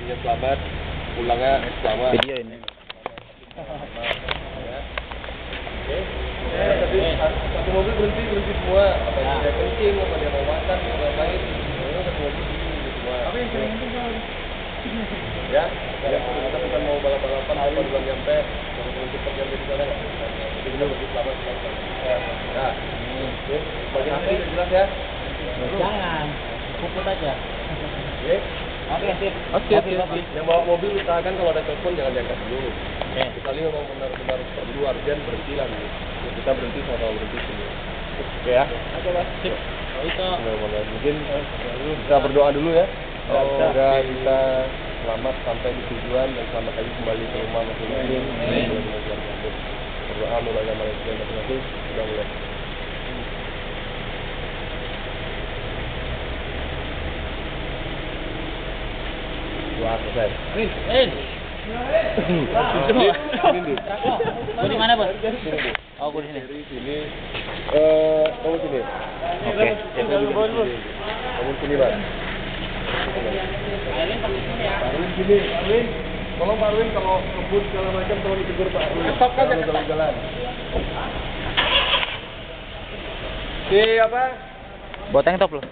Intinya selamat, pulangnya selamat. Video ini. Tadi satu mobil berhenti semua. Apa yang dia kencing, apa dia mau makan, mau ngapain? Satu mobil berhenti semua. Tapi yang sering itu kan. Ya, kita bukan mau balap-balapan, apa duluan nyampe, kalau mau cepat nyampe di sana. Jadi kita lebih selamat. Nah, bagian ini jelas ya. Jangan, puput aja. Oke. Oke, sip. Oke. Yang bawa mobil usahakan kalau ada telepon jangan diangkat dulu. Oke. Kecuali memang benar-benar perlu urgent berhenti lah dulu. Kita berhenti sama berhenti dulu. Oke ya. Oke, Mas. Sip. Kalau itu Mungkin kita berdoa dulu ya. Semoga kita selamat sampai di tujuan dan selamat lagi kembali ke rumah masing-masing. Berdoa mulai dari masing-masing. Sudah mulai. Doa selesai. Gua di mana, Bos? Oh, gua di sini. Dari sini, kamu sini. Oke. Kamu sini, Pak. Airlin pakai sini ya. Pak Arwin sini, Pak Arwin. Tolong Pak Arwin kalau ngebut segala macam tolong ditegur Pak Arwin. Stop kan jalan-jalan. Bawa tank top loh.